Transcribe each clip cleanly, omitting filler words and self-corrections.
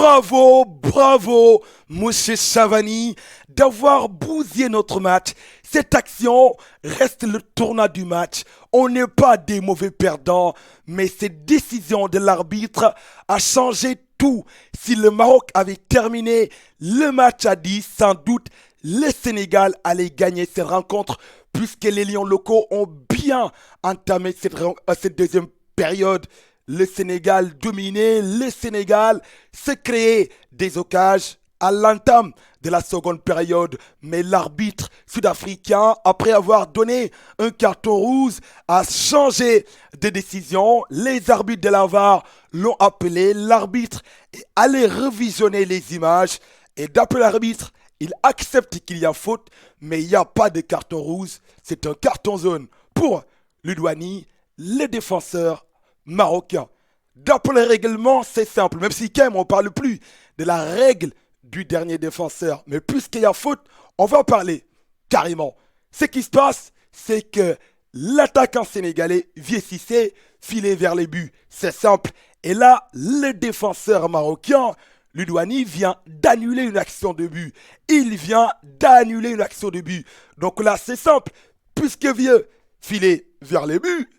Bravo, bravo, monsieur Chavani, d'avoir bousillé notre match. Cette action reste le tournant du match. On n'est pas des mauvais perdants, mais cette décision de l'arbitre a changé tout. Si le Maroc avait terminé le match à 10, sans doute, le Sénégal allait gagner cette rencontre, puisque les Lions locaux ont bien entamé cette deuxième période. Le Sénégal dominait, le Sénégal se créait des occasions à l'entame de la seconde période. Mais l'arbitre sud-africain, après avoir donné un carton rouge, a changé de décision. Les arbitres de la VAR l'ont appelé. L'arbitre est allé revisionner les images. Et d'après l'arbitre, il accepte qu'il y a faute, mais il n'y a pas de carton rouge. C'est un carton jaune pour Ludwani, le défenseur marocain. D'après le règlement, c'est simple. Même si quand même, on ne parle plus de la règle du dernier défenseur. Mais puisqu'il y a faute, on va en parler carrément. Ce qui se passe, c'est que l'attaquant sénégalais, Vieux Cissé, filait vers les buts. C'est simple. Et là, le défenseur marocain, Ludwani, vient d'annuler une action de but. Il vient d'annuler une action de but. Donc là, c'est simple. Puisque Vieux filait vers les buts,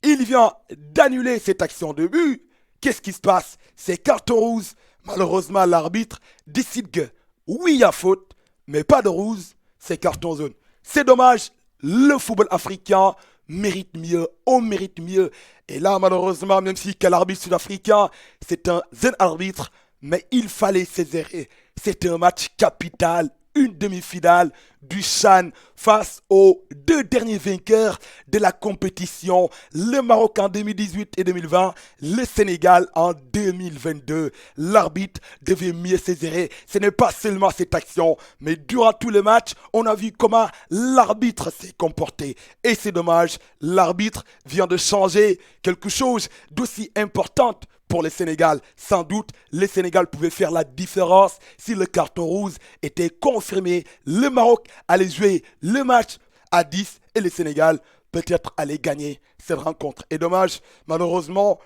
il vient d'annuler cette action de but. Qu'est-ce qui se passe? C'est carton rouge. Malheureusement, l'arbitre décide que oui, il y a faute, mais pas de rouge, c'est carton jaune. C'est dommage, le football africain mérite mieux, on mérite mieux. Et là, malheureusement, même si l'arbitre sud-africain, c'est un zen arbitre, mais il fallait s'aisérer. C'était un match capital, une demi-finale du CHAN face aux deux derniers vainqueurs de la compétition, le Maroc en 2018 et 2020, le Sénégal en 2022. L'arbitre devait mieux saisir. Ce n'est pas seulement cette action, mais durant tout le match, on a vu comment l'arbitre s'est comporté. Et c'est dommage, l'arbitre vient de changer quelque chose d'aussi important pour le Sénégal. Sans doute, le Sénégal pouvait faire la différence si le carton rouge était confirmé. Le Maroc allait jouer le match à 10 et le Sénégal peut-être allait gagner cette rencontre. Et dommage, malheureusement,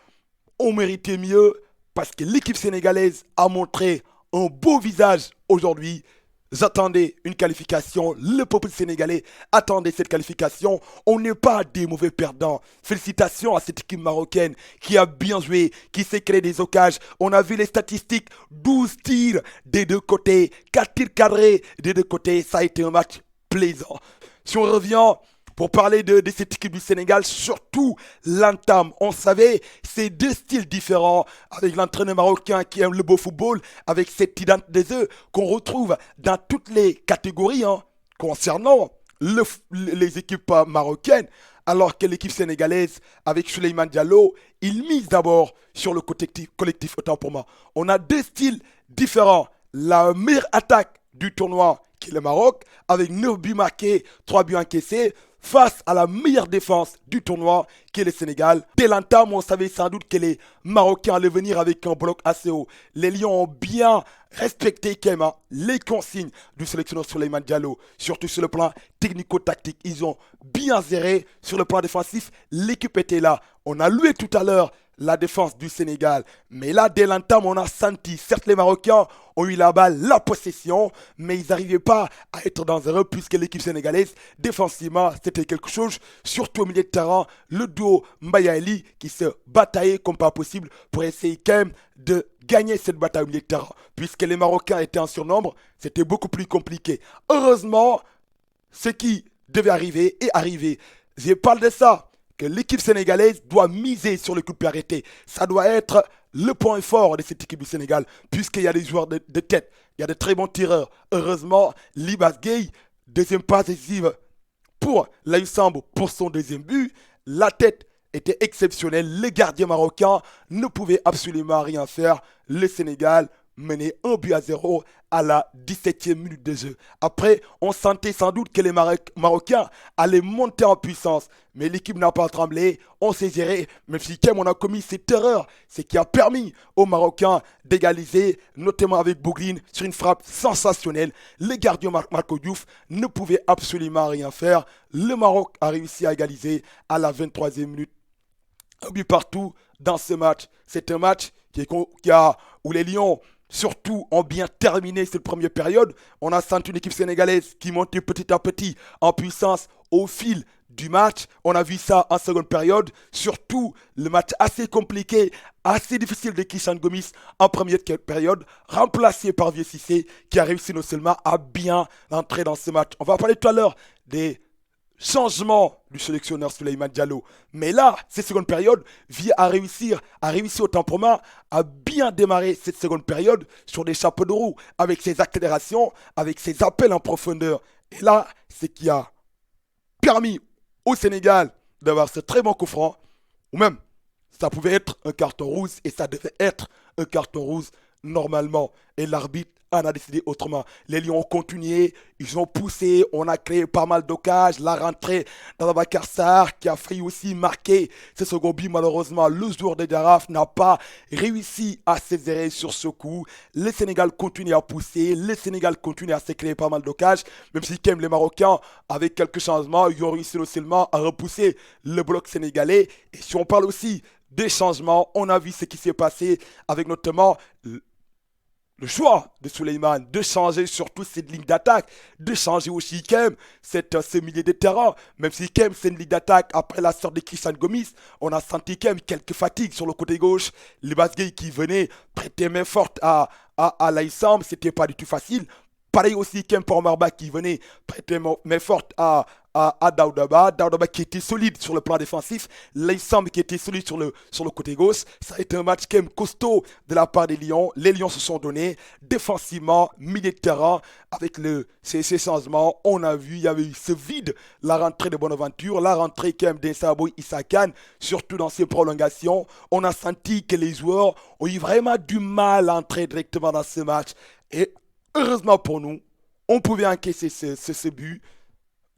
on méritait mieux parce que l'équipe sénégalaise a montré un beau visage aujourd'hui. J'attendais une qualification, le peuple sénégalais attendait cette qualification. On n'est pas des mauvais perdants. Félicitations à cette équipe marocaine qui a bien joué, qui s'est créé des occasions. On a vu les statistiques, 12 tirs des deux côtés, 4 tirs cadrés des deux côtés. Ça a été un match plaisant. Si on revient pour parler de cette équipe du Sénégal, surtout l'entame. On savait, c'est deux styles différents avec l'entraîneur marocain qui aime le beau football, avec cette identité des œufs qu'on retrouve dans toutes les catégories concernant les équipes marocaines, alors que l'équipe sénégalaise, avec Souleymane Diallo, il mise d'abord sur le collectif, autant pour moi. On a deux styles différents. La meilleure attaque du tournoi, qui est le Maroc, avec 9 buts marqués, 3 buts encaissés, face à la meilleure défense du tournoi qui est le Sénégal. Dès l'entame, on savait sans doute que les Marocains allaient venir avec un bloc assez haut. Les Lions ont bien respecté quand même les consignes du sélectionneur Souleymane Diallo, surtout sur le plan technico-tactique. Ils ont bien géré sur le plan défensif. L'équipe était là. On a loué tout à l'heure la défense du Sénégal. Mais là, dès l'entame, on a senti, certes les Marocains ont eu la balle, la possession, mais ils n'arrivaient pas à être dangereux puisque l'équipe sénégalaise, défensivement, c'était quelque chose, surtout au milieu de terrain, le duo Mbaye qui se bataillait comme pas possible pour essayer quand même de gagner cette bataille au milieu de terrain. Puisque les Marocains étaient en surnombre, c'était beaucoup plus compliqué. Heureusement, ce qui devait arriver est arrivé. Je parle de ça, que l'équipe sénégalaise doit miser sur le coup de pied arrêté. Ça doit être le point fort de cette équipe du Sénégal, puisqu'il y a des joueurs de tête, il y a de très bons tireurs. Heureusement, Libas Gueye, deuxième passe décisive pour l'Aïssambo pour son deuxième but. La tête était exceptionnelle. Le gardien marocain ne pouvait absolument rien faire. Le Sénégal menait 1-0 à la 17e minute de jeu. Après, on sentait sans doute que les Marocains allaient monter en puissance. Mais l'équipe n'a pas tremblé, on s'est géré. Même si on a commis cette erreur, ce qui a permis aux Marocains d'égaliser, notamment avec Bougrine, sur une frappe sensationnelle. Le gardien Marco Diouf ne pouvait absolument rien faire. Le Maroc a réussi à égaliser à la 23e minute. Un but partout dans ce match. C'est un match où les Lions surtout ont bien terminé cette première période. On a senti une équipe sénégalaise qui montait petit à petit en puissance au fil du match. On a vu ça en seconde période. Surtout le match assez compliqué, assez difficile de Kishan Gomis en première période, remplacé par Vieux Cissé qui a réussi non seulement à bien entrer dans ce match. On va parler tout à l'heure des changement du sélectionneur Souleymane Diallo. Mais là, cette seconde période, Vie a réussi autant pour moi à bien démarrer cette seconde période sur des chapeaux de roue, avec ses accélérations, avec ses appels en profondeur. Et là, c'est qui a permis au Sénégal d'avoir ce très bon coup franc, ou même ça pouvait être un carton rouge et ça devait être un carton rouge normalement. Et l'arbitre en a décidé autrement. Les Lions ont continué, ils ont poussé, on a créé pas mal d'occasions. La rentrée d'Ababacar Sarr qui a failli aussi marquer ce second but. Malheureusement, le joueur de Giraffe n'a pas réussi à s'exercer sur ce coup. Le Sénégal continue à pousser, le Sénégal continue à se créer pas mal d'occasions. Même si quand même les Marocains, avec quelques changements, ils ont réussi non seulement à repousser le bloc sénégalais. Et si on parle aussi des changements, on a vu ce qui s'est passé avec notamment le choix de Souleymane de changer surtout cette ligne d'attaque, de changer aussi Kem, ce milieu de terrain. Même si Kem c'est une ligne d'attaque après la sortie de Christian Gomis, on a senti Kem quelques fatigues sur le côté gauche. Les Basguets qui venaient prêter main forte à l'Aïssam, c'était pas du tout facile. Pareil aussi Kem pour Marba qui venait prêter main forte à Daoudaba. Daoudaba qui était solide sur le plan défensif. L'Aïssam qui était solide sur le côté gauche. Ça a été un match quand même costaud de la part des Lions. Les Lions se sont donnés défensivement, milieu de terrain. Avec ces changements, on a vu, il y avait eu ce vide. La rentrée de Bonaventure, la rentrée quand même d'Insaboui Issakan, surtout dans ses prolongations. On a senti que les joueurs ont eu vraiment du mal à entrer directement dans ce match. Et heureusement pour nous, on pouvait encaisser ce but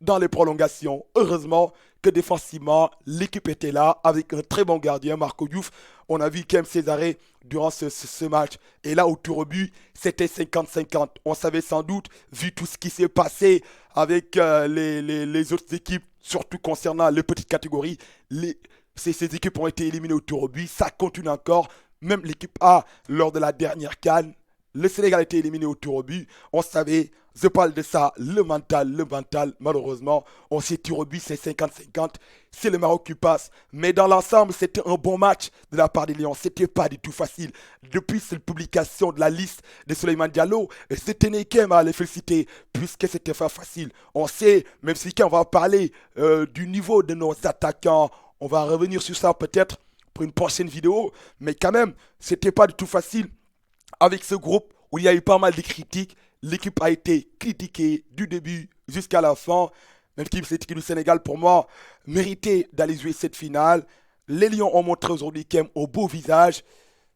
dans les prolongations. Heureusement que défensivement, l'équipe était là avec un très bon gardien, Marco Diouf. On a vu Kem Césaré durant ce match. Et là, au tour au but, c'était 50-50. On savait sans doute, vu tout ce qui s'est passé avec les autres équipes, surtout concernant les petites catégories, ces équipes ont été éliminées au tour au but. Ça continue encore. Même l'équipe A, lors de la dernière CAN, le Sénégal a été éliminé au tour au but. On savait, je parle de ça, le mental, malheureusement. On s'est tiré au but, c'est 50-50. C'est le Maroc qui passe. Mais dans l'ensemble, c'était un bon match de la part des Lions. C'était pas du tout facile. Depuis cette publication de la liste de Souleymane Diallo, c'était Nekem à les féliciter, puisque c'était pas facile. On sait, même si quand on va parler du niveau de nos attaquants, on va revenir sur ça peut-être pour une prochaine vidéo. Mais quand même, c'était pas du tout facile. Avec ce groupe où il y a eu pas mal de critiques, l'équipe a été critiquée du début jusqu'à la fin. L'équipe du Sénégal, pour moi, méritait d'aller jouer cette finale. Les Lions ont montré aujourd'hui quand même au beau visage.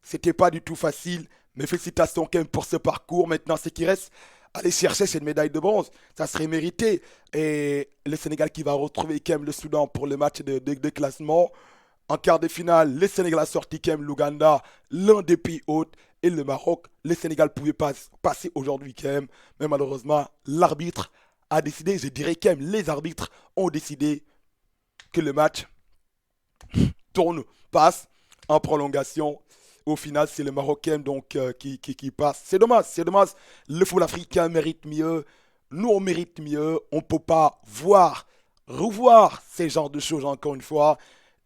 C'était pas du tout facile, mais félicitations quand même pour ce parcours. Maintenant, ce qui reste, aller chercher cette médaille de bronze, ça serait mérité. Et le Sénégal qui va retrouver quand même le Soudan pour le match de classement. En quart de finale, le Sénégal a sorti quand même l'Ouganda, l'un des pays hôtes, et le Maroc. Le Sénégal pouvait pas passer aujourd'hui quand même, mais malheureusement, l'arbitre a décidé, je dirais quand même, les arbitres ont décidé que le match passe en prolongation. Au final, c'est le Marocain donc qui passe. C'est dommage, c'est dommage. Le football africain mérite mieux. Nous, on mérite mieux. On ne peut pas revoir ces genres de choses encore une fois.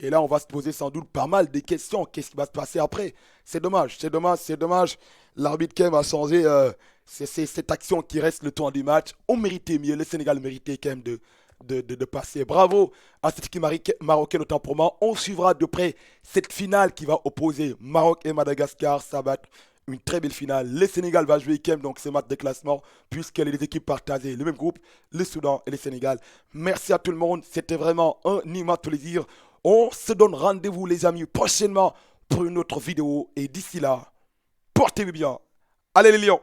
Et là, on va se poser sans doute pas mal de questions. Qu'est-ce qui va se passer après? C'est dommage, c'est dommage, c'est dommage. L'arbitre quand même a changé. C'est cette action qui reste le temps du match. On méritait mieux. Le Sénégal méritait quand même de passer. Bravo à cette équipe marocaine autant pour moi. On suivra de près cette finale qui va opposer Maroc et Madagascar. Ça va être une très belle finale. Le Sénégal va jouer quand même donc ce match de classement puisque les équipes partagées le même groupe, le Soudan et le Sénégal. Merci à tout le monde. C'était vraiment un immense plaisir. On se donne rendez-vous les amis prochainement pour une autre vidéo. Et d'ici là, portez-vous bien. Allez les lions!